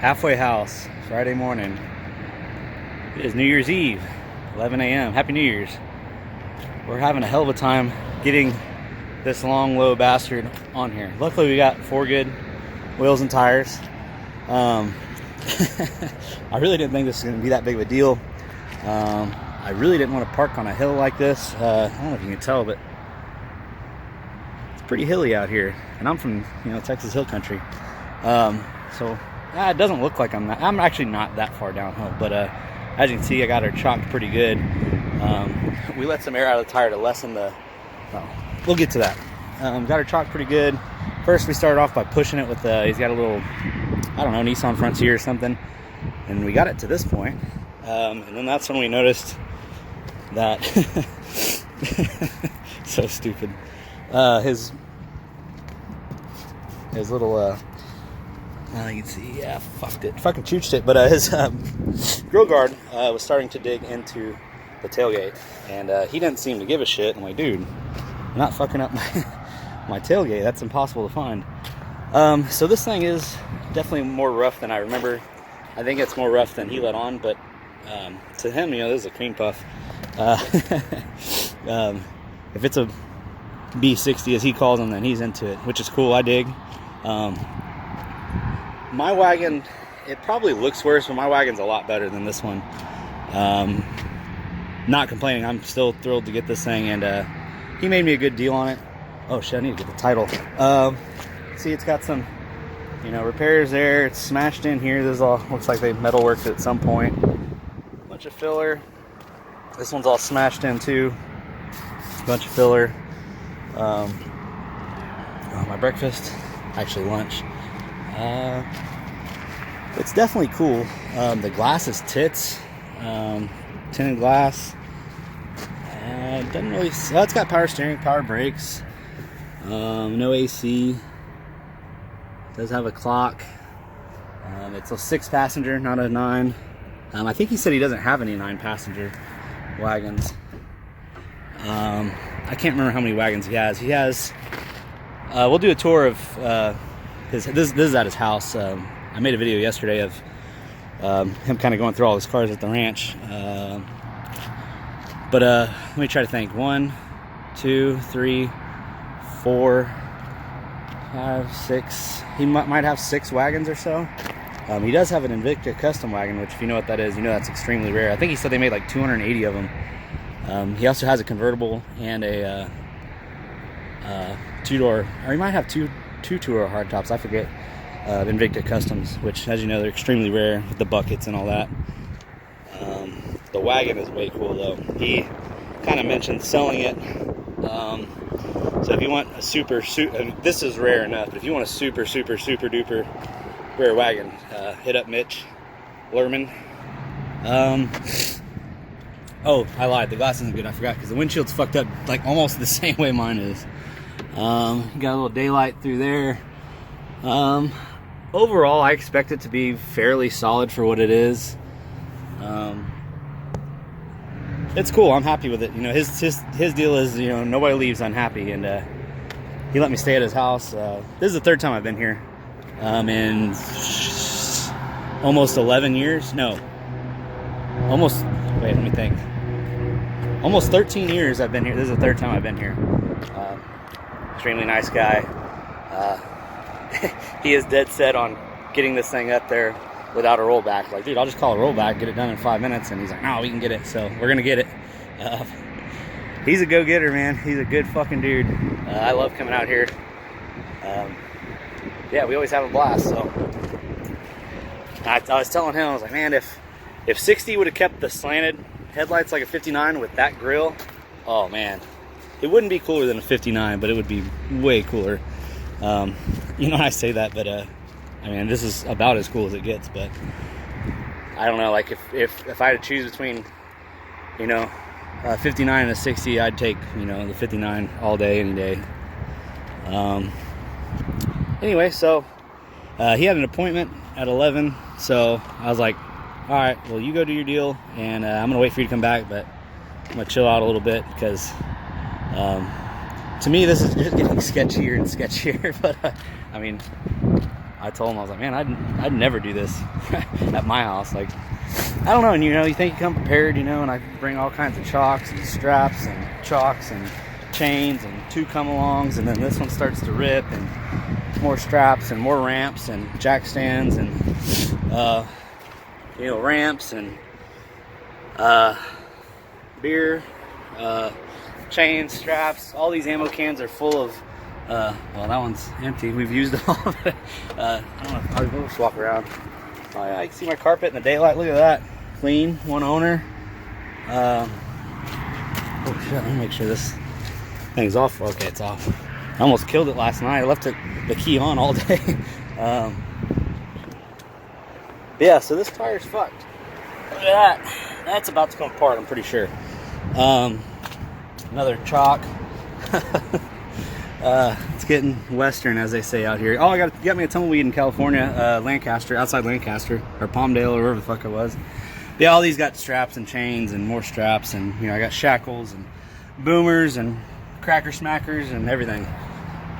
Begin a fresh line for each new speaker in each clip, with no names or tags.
Halfway house, Friday morning. It is New Year's Eve, 11 a.m. Happy New Year's. We're having a hell of a time getting this long, low bastard on here. Luckily, we got 4 good wheels and tires. I really didn't think this was going to be that big of a deal. I really didn't want to park on a hill like this. I don't know if you can tell, but it's pretty hilly out here. And I'm from, Texas Hill Country. So it doesn't look like I'm actually not that far downhill. But as you can see, I got her chocked pretty good. We let some air out of the tire to lessen we'll get to that. Got her chocked pretty good. First, we started off by pushing it with, he's got a little, I don't know, Nissan Frontier or something. And we got it to this point. And then that's when we noticed that, so stupid, his little, you can see, yeah, fucking chooched it. But his grill guard was starting to dig into the tailgate. And he didn't seem to give a shit. I'm like, dude, you're not fucking up my tailgate. That's impossible to find. So this thing is definitely more rough than I remember. I think it's more rough than he let on, but to him, this is a cream puff. If it's a B60, as he calls them, then he's into it, which is cool. I dig. My wagon, it probably looks worse, but my wagon's a lot better than this one. Not complaining. I'm still thrilled to get this thing, and he made me a good deal on it. Oh shit, I need to get the title. See, it's got some, repairs there. It's smashed in here. This all looks like they metal worked it at some point. Bunch of filler. This one's all smashed in too. Bunch of filler. My breakfast, actually lunch. It's definitely cool. The glass is tits. Tinted glass. Doesn't really. Well, it's got power steering, power brakes. No AC. Does have a clock. It's a 6-passenger, not a 9. I think he said he doesn't have any 9-passenger wagons. I can't remember how many wagons he has. He has. We'll do a tour of his. This is at his house. I made a video yesterday of him kind of going through all his cars at the ranch. But let me try to think. 1, 2, 3, 4, 5, 6. He might have 6 wagons or so. He does have an Invicta custom wagon, which if you know what that is, that's extremely rare. I think he said they made like 280 of them. He also has a convertible and a 2-door, or he might have two 2-door hardtops. I forget. Invicta customs, which, as you know, they're extremely rare with the buckets and all that. The wagon is way cool though. He kind of mentioned selling it. So if you want a super, this is rare enough, but if you want a super duper rare wagon, hit up Mitch Lerman. Oh, I lied. The glass isn't good. I forgot, because the windshield's fucked up like almost the same way mine is. Got a little daylight through there. Overall, I expect it to be fairly solid for what it is. It's cool. I'm happy with it. His deal is, nobody leaves unhappy, and he let me stay at his house. This is the 3rd time I've been here. In almost 11 years. No. Wait, let me think. Almost 13 years I've been here. This is the 3rd time I've been here. Extremely nice guy. He is dead set on getting this thing up there without a rollback. Like, dude, I'll just call a rollback, get it done in 5 minutes. And he's like, no, we can get it. So we're going to get it. He's a go-getter, man. He's a good fucking dude. I love coming out here. Yeah, we always have a blast. So I was telling him, I was like, man, if 60 would have kept the slanted headlights like a 59 with that grill, oh man, it wouldn't be cooler than a 59, but it would be way cooler. I say that, but this is about as cool as it gets. But I don't know, like if I had to choose between, a 59 and a 60, I'd take, the 59 all day, any day. Anyway, so he had an appointment at 11, so I was like, all right, well, you go do your deal, and I'm gonna wait for you to come back, but I'm gonna chill out a little bit, because to me this is just getting sketchier and sketchier. But I told him, I was like, man, I'd never do this at my house. Like, I don't know. And you think you come prepared, and I bring all kinds of chocks and straps and chocks and chains and 2 come-alongs, and then this one starts to rip, and more straps and more ramps and jack stands and ramps and beer, chains, straps. All these ammo cans are full of well, that one's empty. We've used all of it. I don't know. I'll just walk around. Oh yeah, I can see my carpet in the daylight. Look at that. Clean, one owner. Oh shit, let me make sure this thing's off. Okay, it's off. I almost killed it last night. I left the key on all day. Yeah, so this tire's fucked. Look at that. That's about to come apart, I'm pretty sure. Another chalk. It's getting western, as they say out here. Oh, I got me a tumbleweed in California, Lancaster, outside Lancaster, or Palmdale, or wherever the fuck it was. Yeah, all these got straps and chains and more straps, and I got shackles and boomers and cracker smackers and everything.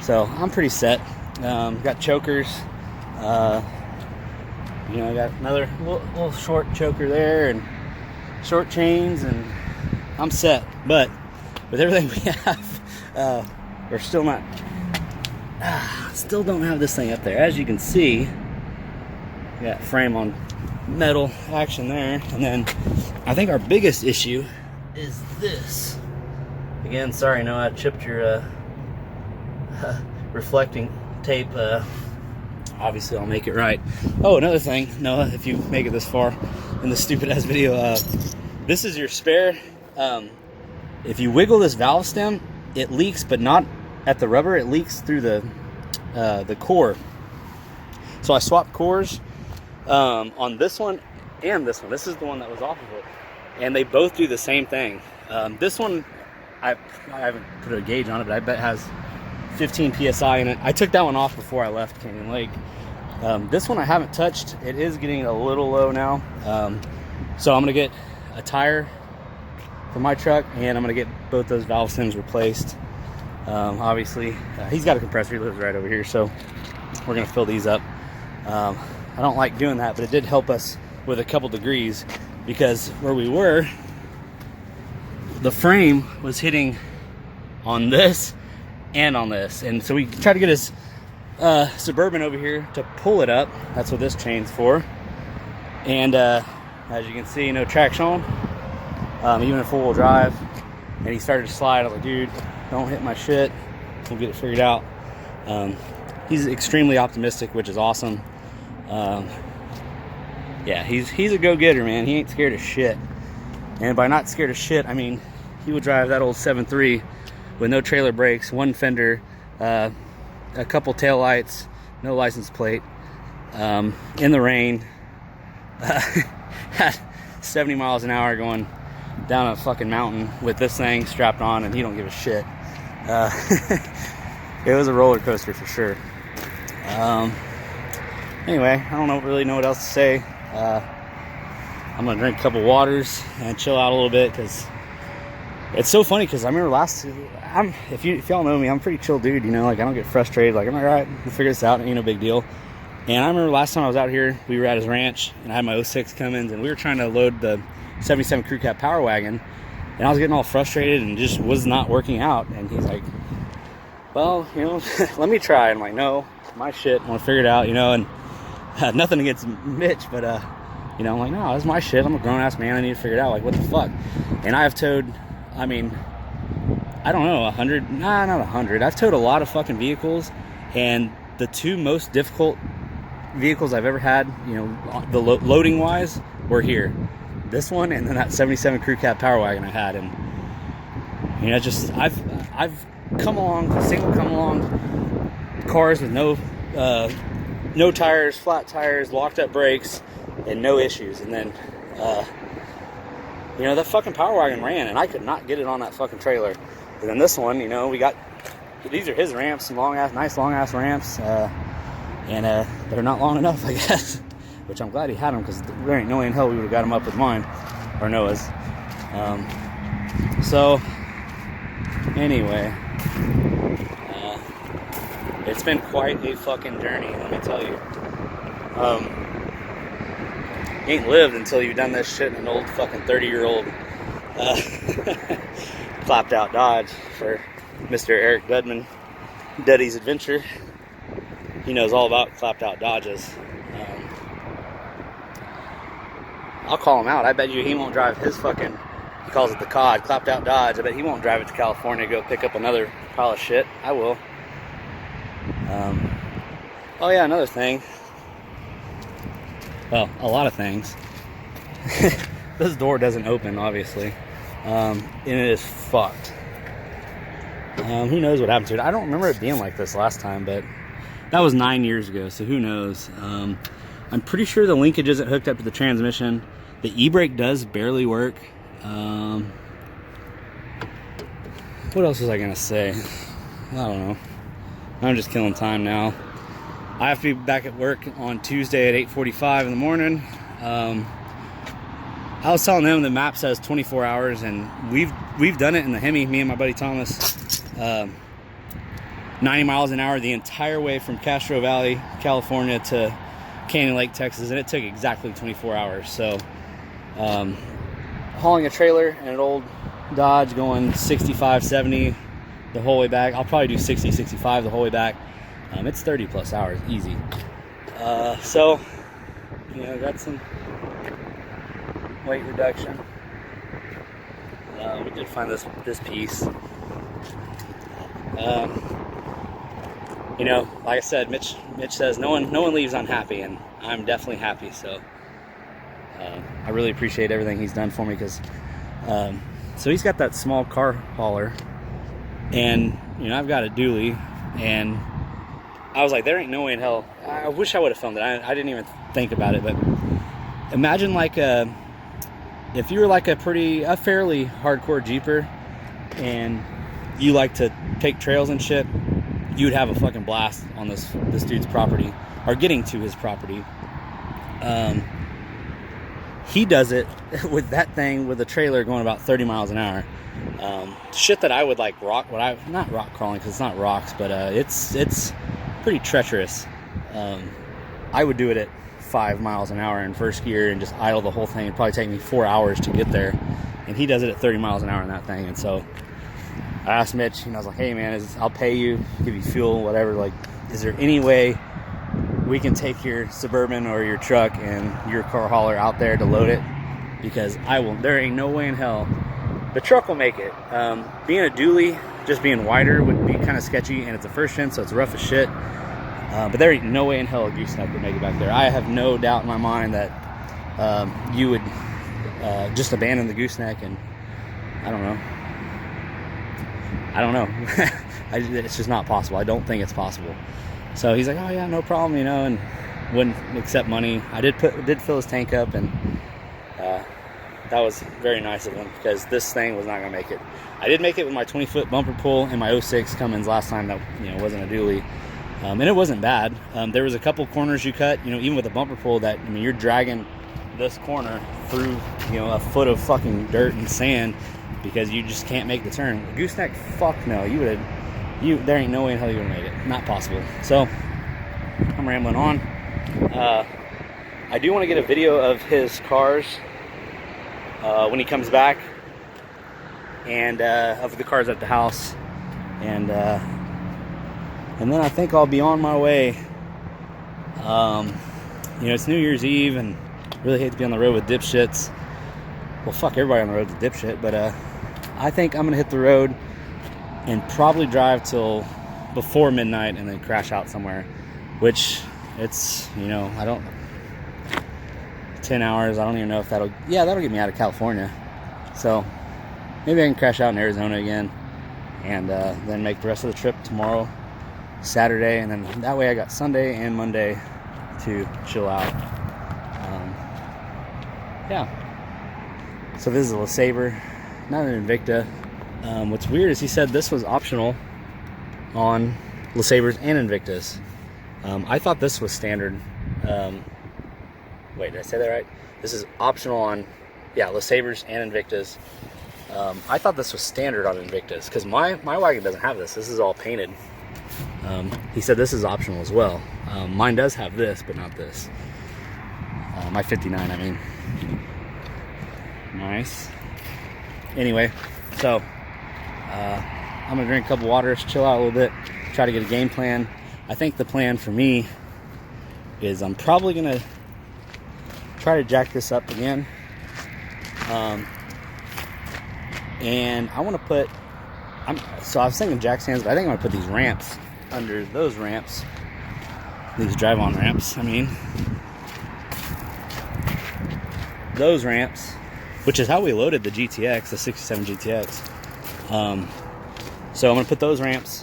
So I'm pretty set. Got chokers. I got another little short choker there and short chains, and I'm set. But with everything we have, we're still not. Still don't have this thing up there. As you can see, got frame on metal action there, and then I think our biggest issue is this. Again, sorry, Noah, I chipped your reflecting tape. Obviously, I'll make it right. Oh, another thing, Noah, if you make it this far in this stupid ass video, this is your spare. If you wiggle this valve stem, it leaks, but not at the rubber. It leaks through the core. So I swapped cores on this one and this one. This is the one that was off of it, and they both do the same thing. This one, I haven't put a gauge on it, but I bet it has 15 psi in it. I took that one off before I left Canyon Lake. This one I haven't touched. It is getting a little low now, so I'm gonna get a tire for my truck, and I'm gonna get both those valve stems replaced. Obviously, he's got a compressor. He lives right over here, so we're gonna fill these up. I don't like doing that, but it did help us with a couple degrees, because where we were, the frame was hitting on this and on this, and so we tried to get his Suburban over here to pull it up. That's what this chain's for. And as you can see, no traction, even in four-wheel drive. And he started to slide. I was like, dude, don't hit my shit. We'll get it figured out. He's extremely optimistic, which is awesome. Yeah, he's a go-getter, man. He ain't scared of shit. And by not scared of shit, I mean he would drive that old 7.3 with no trailer brakes, one fender, a couple tail lights, no license plate, in the rain, at 70 miles an hour going down a fucking mountain with this thing strapped on, and he don't give a shit. It was a roller coaster for sure. Anyway, I don't really know what else to say. I'm gonna drink a couple waters and chill out a little bit, because it's so funny. Because I remember if y'all know me, I'm a pretty chill dude. Like, I don't get frustrated. Like, I'm like, all right, we'll figure this out. It ain't no big deal. And I remember last time I was out here, we were at his ranch, and I had my 06 Cummins, and we were trying to load the 77 crew cab power wagon, and I was getting all frustrated and just was not working out. And he's like, well, let me try. And I'm like, no, it's my shit. I want to figure it out, and nothing against Mitch, but I'm like, no, it's my shit. I'm a grown-ass man. I need to figure it out. Like, what the fuck? And I have towed, I don't know, 100, not 100. I've towed a lot of fucking vehicles, and the two most difficult vehicles I've ever had, the loading wise, were here. This one, and then that 77 crew cab power wagon I had. And I've come along, single come along cars with no tires, flat tires, locked up brakes, and no issues. And then that fucking power wagon ran, and I could not get it on that fucking trailer. And then this one, we got, these are his ramps, some nice long ass ramps, and they're not long enough, I guess. Which I'm glad he had them, because there ain't no way in hell we would have got them up with mine or Noah's. So anyway, It's been quite a fucking journey, let me tell you. You ain't lived until you've done this shit in an old fucking 30-year-old clapped out Dodge for Mr. Eric Dudman, Duddy's Adventure. He knows all about clapped out Dodges. I'll call him out. I bet you he won't drive his fucking, he calls it the COD, clapped out Dodge. I bet he won't drive it to California to go pick up another pile of shit. I will. Oh yeah, another thing. Well, a lot of things. This door doesn't open, obviously. And it is fucked. Who knows what happened to it? I don't remember it being like this last time, but that was 9 years ago, so who knows? I'm pretty sure the linkage isn't hooked up to the transmission. The e-brake does barely work. What else was I gonna say? I don't know. I'm just killing time now. I have to be back at work on Tuesday at 8:45 in the morning. I was telling them the map says 24 hours, and we've done it in the Hemi, me and my buddy Thomas, 90 miles an hour the entire way from Castro Valley, California to Canyon Lake, Texas, and it took exactly 24 hours. So hauling a trailer and an old Dodge going 65, 70 the whole way back. I'll probably do 60, 65 the whole way back. It's 30 plus hours, easy. So, you know, got some weight reduction. We did find this piece. You know, like I said, Mitch says no one leaves unhappy, and I'm definitely happy. So I really appreciate everything he's done for me, because so he's got that small car hauler, and you know, I've got a dually, and I was like, there ain't no way in hell. I wish I would have filmed it. I didn't even think about it, but imagine like if you were like a fairly hardcore Jeeper, and you like to take trails and shit, you would have a fucking blast on this dude's property, or getting to his property. He does it with that thing with a trailer going about 30 miles an hour. Shit that I would like not rock crawling, because it's not rocks, but it's pretty treacherous. I would do it at 5 miles an hour in first gear and just idle the whole thing. It'd probably take me 4 hours to get there, and he does it at 30 miles an hour in that thing. And so I asked Mitch, and I was like, hey man, I'll pay you, give you fuel, whatever, like, is there any way we can take your Suburban or your truck and your car hauler out there to load it? Because there ain't no way in hell. The truck will make it. Being a dually, just being wider would be kind of sketchy, and it's a first gen, so it's rough as shit. But there ain't no way in hell a gooseneck would make it back there. I have no doubt in my mind that you would just abandon the gooseneck, and I don't know. It's just not possible. I don't think it's possible. So he's like, oh yeah, no problem, you know, and wouldn't accept money. I did fill his tank up, and that was very nice of him, because this thing was not gonna make it. I did make it with my 20-foot bumper pull and my 06 Cummins last time that, you know, wasn't a dually. And it wasn't bad. There was a couple corners you cut, you know, even with a bumper pull, that, I mean, you're dragging this corner through, you know, a foot of fucking dirt and sand, because you just can't make the turn. Gooseneck, fuck no. There ain't no way in hell you would have made it. Not possible. So I'm rambling on. I do want to get a video of his cars when he comes back, and of the cars at the house, and then I think I'll be on my way. You know, it's New Year's Eve, and really hate to be on the road with dipshits. Well, fuck everybody on the road with dipshit, but I think I'm gonna hit the road and probably drive till before midnight, and then crash out somewhere. Which, it's, you know, 10 hours. I don't even know if that'll get me out of California. So maybe I can crash out in Arizona again, and then make the rest of the trip tomorrow, Saturday, and then that way I got Sunday and Monday to chill out. Yeah. So this is a LeSabre, not an Invicta. What's weird is he said this was optional on LeSabres and Invictas. I thought this was standard. Wait, did I say that right? This is optional on, yeah, LeSabres and Invictas. I thought this was standard on Invictas, because my wagon doesn't have this. This is all painted. He said this is optional as well. Mine does have this, but not this. My 59, I mean. Nice. Anyway, so I'm gonna drink a couple waters, chill out a little bit, try to get a game plan. I think the plan for me is I'm probably gonna try to jack this up again. And I want to put, so I was thinking jack stands, but I think I'm gonna put these ramps under those ramps, these drive-on ramps. I mean, those ramps, which is how we loaded the GTX, the 67 GTX. So I'm gonna put those ramps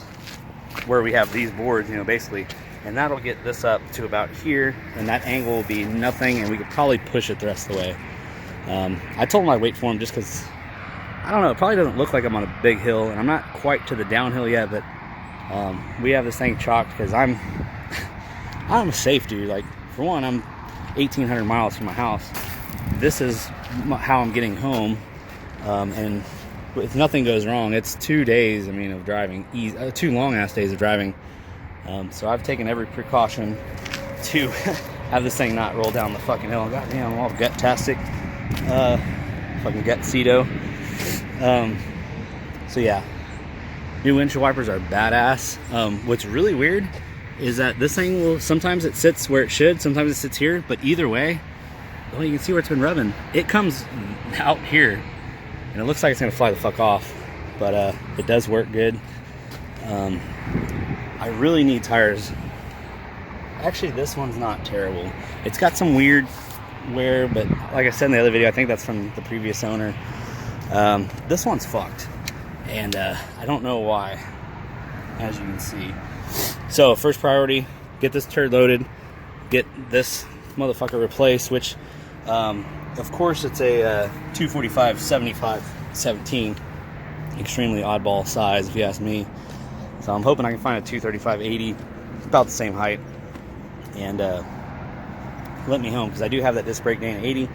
where we have these boards, you know, basically, and that'll get this up to about here, and that angle will be nothing, and we could probably push it the rest of the way. I told him I'd wait for him just because, I don't know, it probably doesn't look like I'm on a big hill, and I'm not quite to the downhill yet, but we have this thing chalked because I'm a safe dude. Like, for one, I'm 1,800 miles from my house. This is how I'm getting home, and if nothing goes wrong, it's 2 days, I mean, of driving, 2 long-ass days of driving. So I've taken every precaution to have this thing not roll down the fucking hill. Goddamn, I'm all gut-tastic. Fucking gut-cedo. So yeah, new windshield wipers are badass. What's really weird is that this thing will, sometimes it sits where it should, sometimes it sits here, but either way, well, you can see where it's been rubbing. It comes out here, and it looks like it's gonna fly the fuck off, but it does work good. I really need tires. Actually, this one's not terrible. It's got some weird wear, but like I said in the other video, I think that's from the previous owner. This one's fucked, and I don't know why, as you can see. So first priority, get this turd loaded, get this motherfucker replaced, which of course it's a 245 75 17, extremely oddball size if you ask me. So I'm hoping I can find a 235 80, about the same height, and let me home, because I do have that disc brake Dana 80,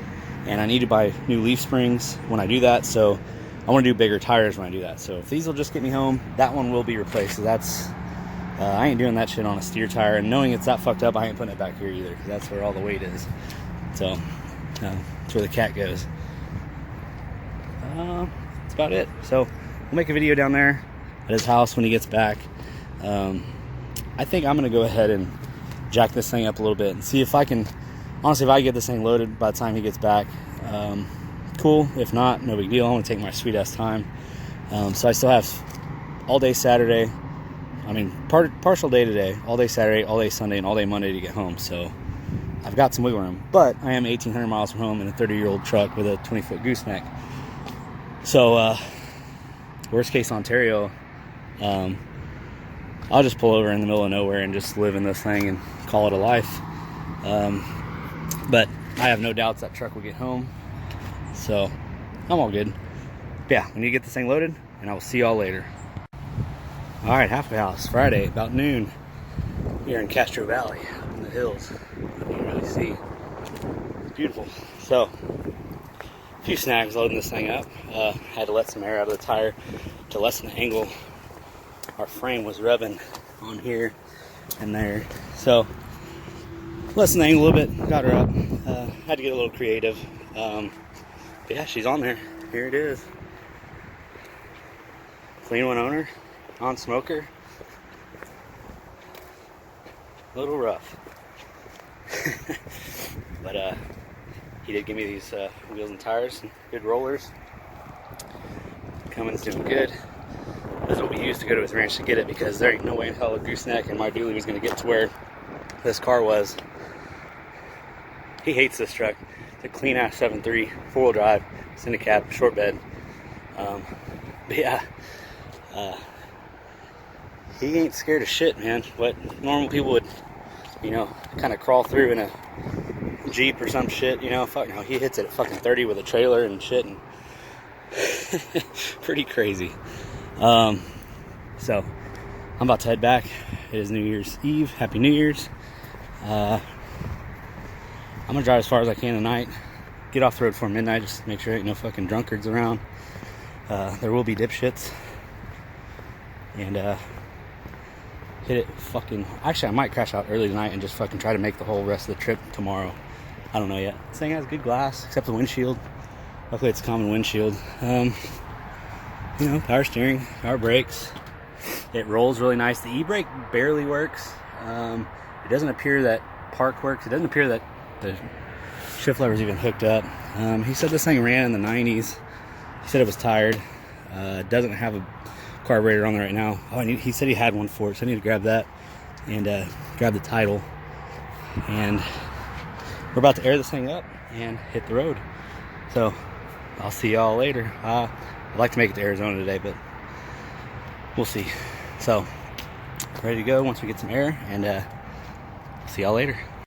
and I need to buy new leaf springs when I do that, so I want to do bigger tires when I do that. So if these will just get me home, that one will be replaced. So that's I ain't doing that shit on a steer tire, and knowing it's that fucked up, I ain't putting it back here either, because that's where all the weight is. So that's where the cat goes. That's about it. So we'll make a video down there at his house when he gets back. I think I'm gonna go ahead and jack this thing up a little bit and see if I can, honestly, if I get this thing loaded by the time he gets back, cool. If not, no big deal. I'm gonna take my sweet ass time. So I still have all day Saturday, I mean partial day today, all day Saturday, all day Sunday, and all day Monday to get home. So I've got some wiggle room, but I am 1,800 miles from home in a 30-year-old truck with a 20-foot gooseneck. So worst case Ontario, I'll just pull over in the middle of nowhere and just live in this thing and call it a life. But I have no doubts that truck will get home, so I'm all good. But yeah, we need to get this thing loaded, and I will see y'all later. All right, halfway house, Friday, about noon, here in Castro Valley, up in the hills. You can really see. It's beautiful. So, a few snags loading this thing up. Had to let some air out of the tire to lessen the angle. Our frame was rubbing on here and there, so lessen the angle a little bit, got her up. Had to get a little creative. But yeah, she's on there. Here it is. Clean one owner, non-smoker. A little rough. But he did give me these wheels and tires, and good rollers. Cummins doing good. That's what we used to go to his ranch to get it, because there ain't no way in hell a gooseneck and my dually was going to get to where this car was. He hates this truck. It's a clean ass 7.3 4-wheel drive, cinder cab, short bed. But yeah, he ain't scared of shit, man. What normal people would, you know, kind of crawl through in a Jeep or some shit, you know, fuck no, he hits it at fucking 30 with a trailer and shit, and pretty crazy. So I'm about to head back. It is New Year's Eve. Happy New Year's. I'm gonna drive as far as I can tonight. Get off the road before midnight, just to make sure there ain't no fucking drunkards around. There will be dipshits. And hit it fucking... Actually, I might crash out early tonight and just fucking try to make the whole rest of the trip tomorrow. I don't know yet. This thing has good glass, except the windshield. Luckily, it's a common windshield. You know, power steering, power brakes. It rolls really nice. The e-brake barely works. It doesn't appear that park works. It doesn't appear that the shift lever is even hooked up. He said this thing ran in the 90s. He said it was tired. Doesn't have a carburetor on there right now. Oh, he said he had one for it, so I need to grab that and grab the title. And we're about to air this thing up and hit the road. So I'll see y'all later. I'd like to make it to Arizona today, but we'll see. So ready to go once we get some air, and see y'all later.